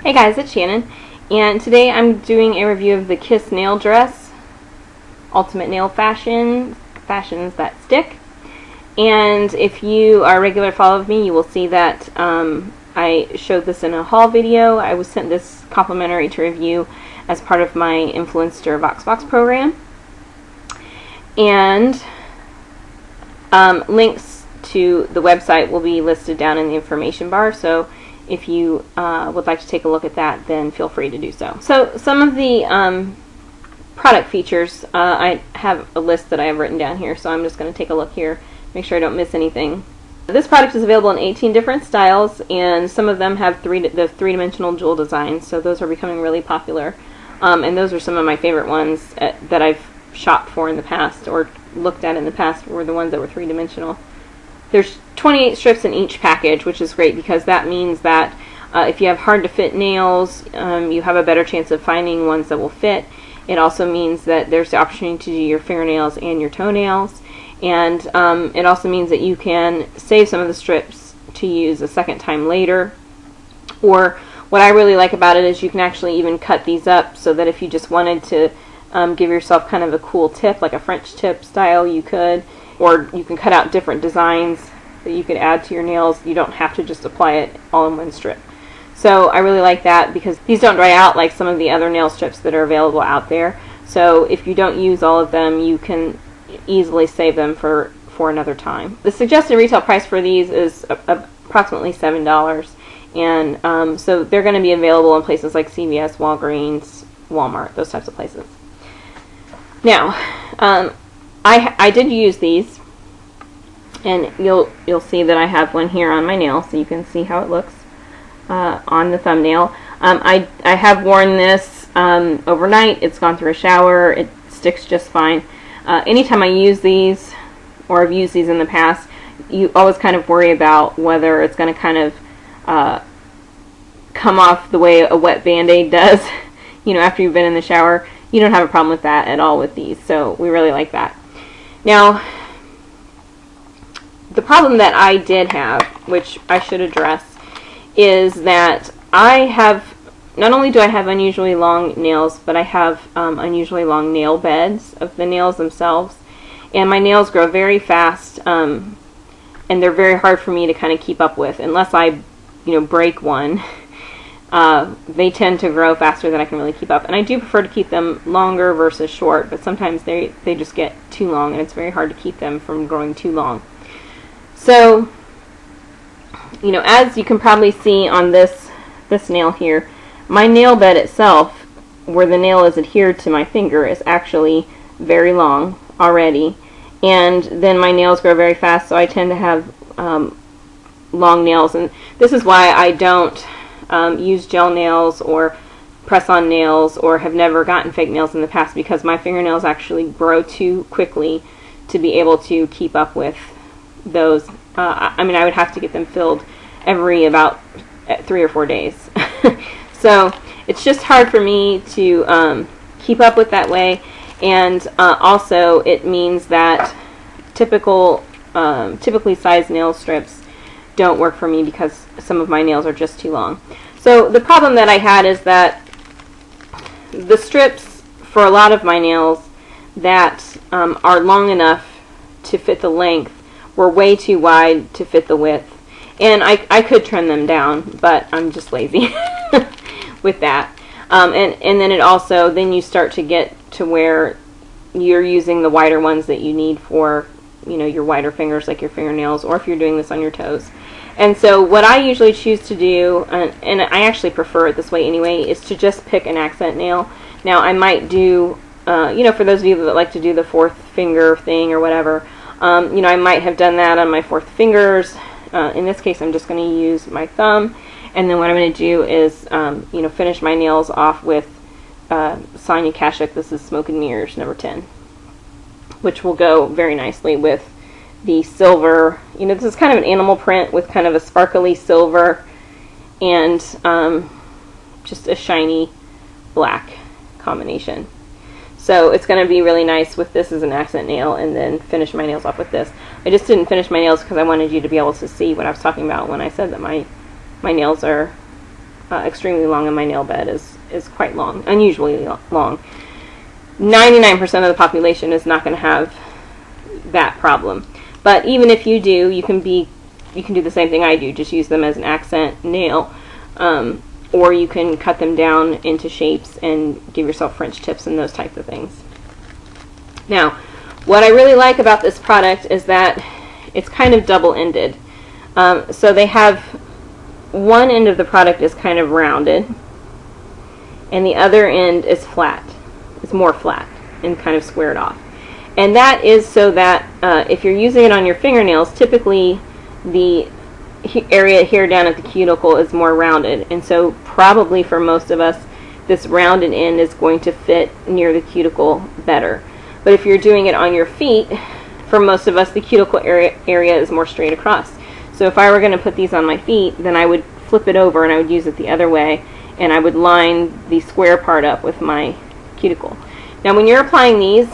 Hey guys, it's Shannon, and today I'm doing a review of the Kiss Nail Dress Ultimate Nail Fashions that stick. And if you are a regular follower of me, you will see that I showed this in a haul video. I was sent this complimentary to review as part of my Influencer VoxBox program. And links to the website will be listed down in the information bar, so if you would like to take a look at that, then feel free to do so. So some of the product features, I have a list that I have written down here, so I'm just going to take a look here, make sure I don't miss anything. This product is available in 18 different styles, and some of them have the three-dimensional jewel designs, so those are becoming really popular. And those are some of my favorite ones that I've shopped for in the past, or looked at in the past, were the ones that were three-dimensional. There's 28 strips in each package, which is great because that means that if you have hard to fit nails, you have a better chance of finding ones that will fit. It also means that there's the opportunity to do your fingernails and your toenails, and it also means that you can save some of the strips to use a second time later. Or what I really like about it is you can actually even cut these up so that if you just wanted to give yourself kind of a cool tip, like a French tip style, you could. Or you can cut out different designs that you could add to your nails. You don't have to just apply it all in one strip. So I really like that because these don't dry out like some of the other nail strips that are available out there. So if you don't use all of them, you can easily save them for another time. The suggested retail price for these is approximately $7. And so they're going to be available in places like CVS, Walgreens, Walmart, those types of places. Now, I did use these, and you'll see that I have one here on my nail, so you can see how it looks on the thumbnail. I have worn this overnight. It's gone through a shower. It sticks just fine. Anytime I use these, or I've used these in the past, you always kind of worry about whether it's going to kind of come off the way a wet Band-Aid does, you know, after you've been in the shower. You don't have a problem with that at all with these, so we really like that. Now, the problem that I did have, which I should address, is that I have, not only do I have unusually long nails, but I have unusually long nail beds of the nails themselves, and my nails grow very fast, and they're very hard for me to kind of keep up with, unless I, break one. They tend to grow faster than I can really keep up. And I do prefer to keep them longer versus short, but sometimes they just get too long, and it's very hard to keep them from growing too long. So, as you can probably see on this nail here, my nail bed itself, where the nail is adhered to my finger, is actually very long already. And then my nails grow very fast, so I tend to have long nails. And this is why I don't use gel nails or press-on nails, or have never gotten fake nails in the past, because my fingernails actually grow too quickly to be able to keep up with those. I would have to get them filled every about 3 or 4 days. So it's just hard for me to keep up with that way, and also it means that typically sized nail strips don't work for me because some of my nails are just too long. So the problem that I had is that the strips for a lot of my nails that are long enough to fit the length were way too wide to fit the width. And I could trim them down, but I'm just lazy with that. And then it also, then you start to get to where you're using the wider ones that you need for your wider fingers, like your fingernails, or if you're doing this on your toes. And so what I usually choose to do, and I actually prefer it this way anyway, is to just pick an accent nail. Now I might do, for those of you that like to do the fourth finger thing or whatever, I might have done that on my fourth fingers. In this case, I'm just going to use my thumb, and then what I'm going to do is, finish my nails off with Sonia Kashuk. This is Smoke and Mirrors number 10, which will go very nicely with the silver. This is kind of an animal print with kind of a sparkly silver and just a shiny black combination. So it's going to be really nice with this as an accent nail, and then finish my nails off with this. I just didn't finish my nails because I wanted you to be able to see what I was talking about when I said that my nails are extremely long, and my nail bed is quite long, unusually long. 99% of the population is not going to have that problem. But even if you do, you can do the same thing I do, just use them as an accent nail, or you can cut them down into shapes and give yourself French tips and those types of things. Now, what I really like about this product is that it's kind of double-ended. So they have one end of the product is kind of rounded, and the other end is flat. It's more flat and kind of squared off. And that is so that if you're using it on your fingernails, typically the area here down at the cuticle is more rounded, and so probably for most of us this rounded end is going to fit near the cuticle better. But if you're doing it on your feet, for most of us the cuticle area is more straight across. So if I were going to put these on my feet, then I would flip it over and I would use it the other way, and I would line the square part up with my cuticle. Now when you're applying these,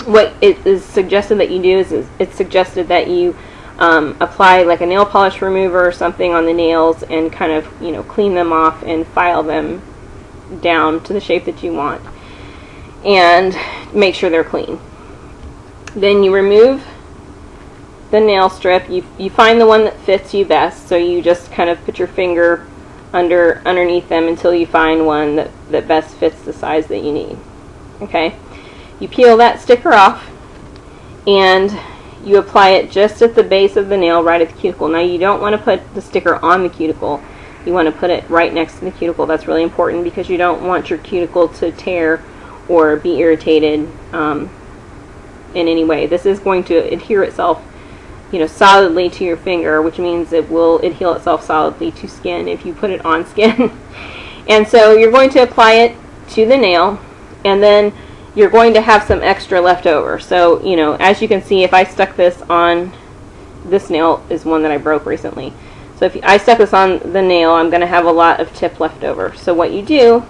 what it is suggested that you do is it's suggested that you apply like a nail polish remover or something on the nails and kind of, you know, clean them off and file them down to the shape that you want, and make sure they're clean. Then you remove the nail strip. You find the one that fits you best, so you just kind of put your finger underneath them until you find one that best fits the size that you need. Okay, you peel that sticker off and you apply it just at the base of the nail, right at the cuticle. Now you don't want to put the sticker on the cuticle. You want to put it right next to the cuticle. That's really important because you don't want your cuticle to tear or be irritated in any way. This is going to adhere itself, you know, solidly to your finger, which means it will adhere itself solidly to skin if you put it on skin. And so you're going to apply it to the nail, and then you're going to have some extra left over. So, you know, as you can see, if I stuck this on, this nail is one that I broke recently. So if I stuck this on the nail, I'm going to have a lot of tip left over. So what you do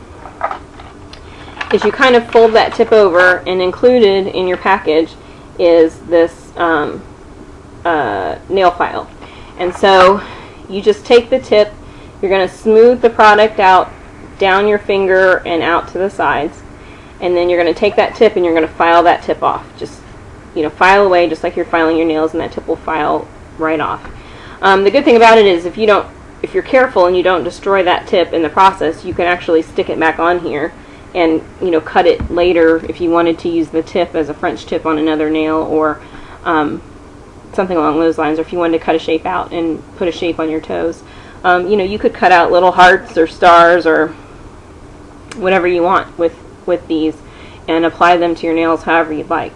is you kind of fold that tip over, and included in your package is this nail file. And so you just take the tip, you're going to smooth the product out down your finger and out to the sides, and then you're going to take that tip and you're going to file that tip off. Just, you know, file away just like you're filing your nails, and that tip will file right off. The good thing about it is if you're careful and you don't destroy that tip in the process, you can actually stick it back on here and, you know, cut it later if you wanted to use the tip as a French tip on another nail, or something along those lines, or if you wanted to cut a shape out and put a shape on your toes. You know, you could cut out little hearts or stars or whatever you want with these and apply them to your nails however you'd like,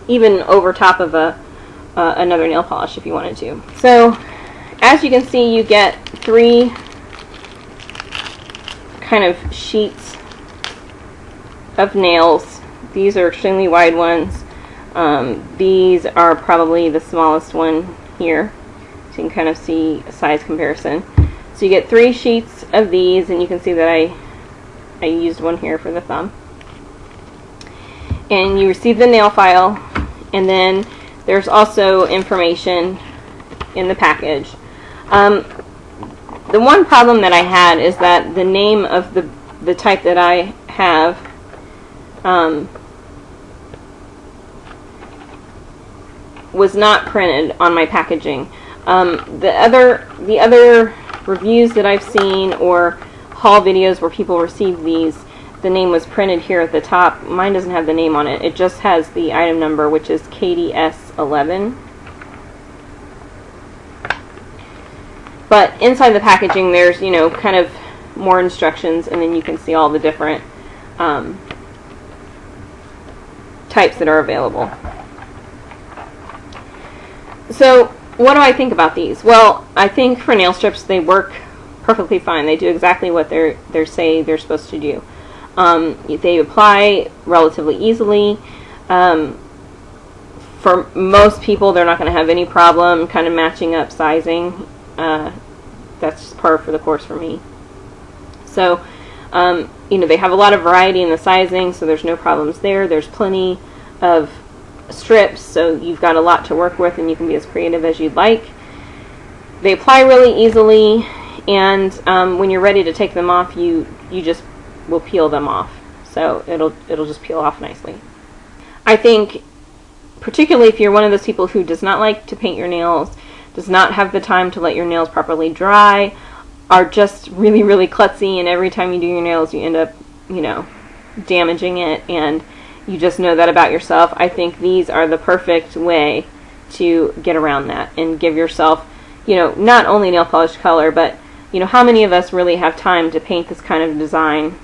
even over top of another nail polish if you wanted to. So as you can see, you get 3 kind of sheets of nails. These are extremely wide ones. These are probably the smallest one here, so you can kind of see a size comparison. So you get 3 sheets of these, and you can see that I used one here for the thumb. And you receive the nail file, and then there's also information in the package. The one problem that I had is that the name of the type that I have was not printed on my packaging. The other reviews that I've seen, or haul videos where people receive these, the name was printed here at the top. Mine doesn't have the name on it. It just has the item number, which is KDS11. But inside the packaging, there's, you know, kind of more instructions, and then you can see all the different types that are available. So what do I think about these? Well, I think for nail strips they work perfectly fine. They do exactly what they say they're supposed to do. They apply relatively easily. For most people, they're not going to have any problem kind of matching up sizing. That's just par for the course for me. So, you know, they have a lot of variety in the sizing, so there's no problems there. There's plenty of strips, so you've got a lot to work with, and you can be as creative as you'd like. They apply really easily, and when you're ready to take them off, you just will peel them off. So it'll just peel off nicely. I think, particularly if you're one of those people who does not like to paint your nails, does not have the time to let your nails properly dry, are just really, really klutzy, and every time you do your nails you end up, you know, damaging it, and you just know that about yourself, I think these are the perfect way to get around that and give yourself, you know, not only nail polish color, but, you know, how many of us really have time to paint this kind of design,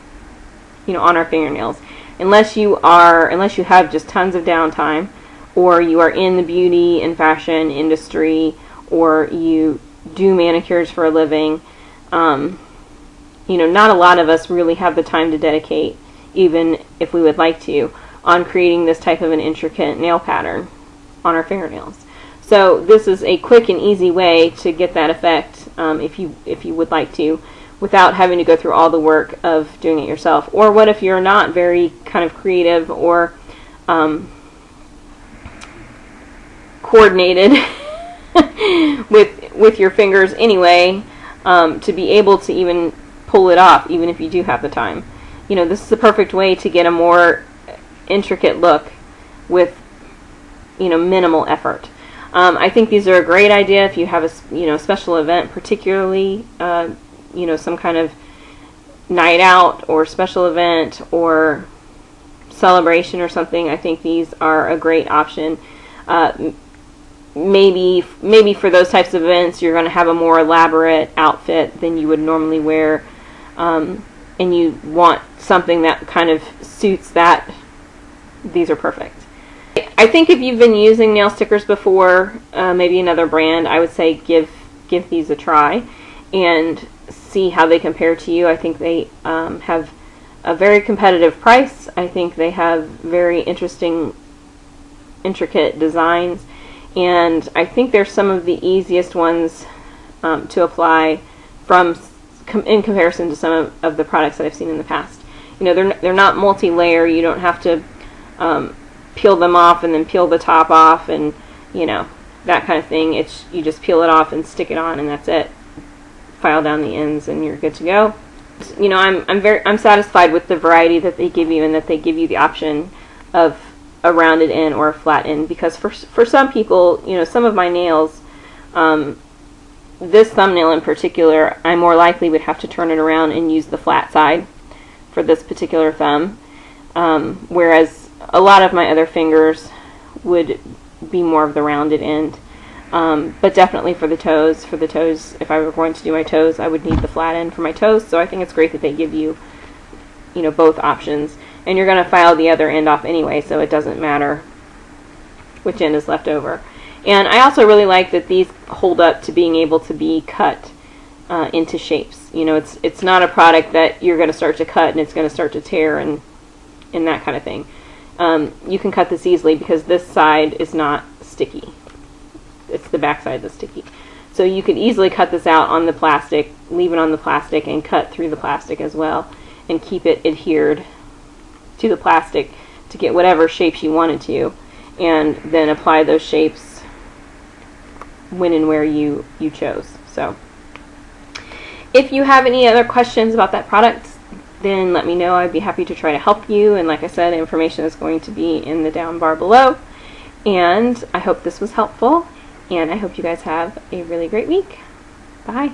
you know, on our fingernails? Unless you have just tons of downtime, or you are in the beauty and fashion industry, or you do manicures for a living. You know, not a lot of us really have the time to dedicate, even if we would like to, on creating this type of an intricate nail pattern on our fingernails. So this is a quick and easy way to get that effect, if you would like to, without having to go through all the work of doing it yourself. Or what if you're not very kind of creative or coordinated with your fingers anyway, to be able to even pull it off, even if you do have the time. You know, this is the perfect way to get a more intricate look with, you know, minimal effort. I think these are a great idea if you have a, you know, special event, particularly, you know, some kind of night out or special event or celebration or something. I think these are a great option. Maybe for those types of events you're going to have a more elaborate outfit than you would normally wear, and you want something that kind of suits that. These are perfect. I think if you've been using nail stickers before, maybe another brand, I would say give these a try and see how they compare to you. I think they have a very competitive price. I think they have very interesting, intricate designs, and I think they're some of the easiest ones to apply in comparison to some of the products that I've seen in the past. You know, they're not multi-layer. You don't have to peel them off and then peel the top off, and, you know, that kind of thing. You just peel it off and stick it on, and that's it. File down the ends and you're good to go. You know, I'm satisfied with the variety that they give you, and that they give you the option of a rounded end or a flat end, because for some people, you know, some of my nails, this thumbnail in particular, I more likely would have to turn it around and use the flat side for this particular thumb, whereas a lot of my other fingers would be more of the rounded end. But definitely for the toes, if I were going to do my toes, I would need the flat end for my toes. So I think it's great that they give you, you know, both options. And you're going to file the other end off anyway, so it doesn't matter which end is left over. And I also really like that these hold up to being able to be cut into shapes. You know, it's not a product that you're going to start to cut and it's going to start to tear and that kind of thing. You can cut this easily because this side is not sticky. It's the back side that's sticky. So you could easily cut this out on the plastic, leave it on the plastic, and cut through the plastic as well, and keep it adhered to the plastic to get whatever shapes you wanted to, and then apply those shapes when and where you chose. So if you have any other questions about that product, then let me know. I'd be happy to try to help you. And like I said, information is going to be in the down bar below. And I hope this was helpful, and I hope you guys have a really great week. Bye.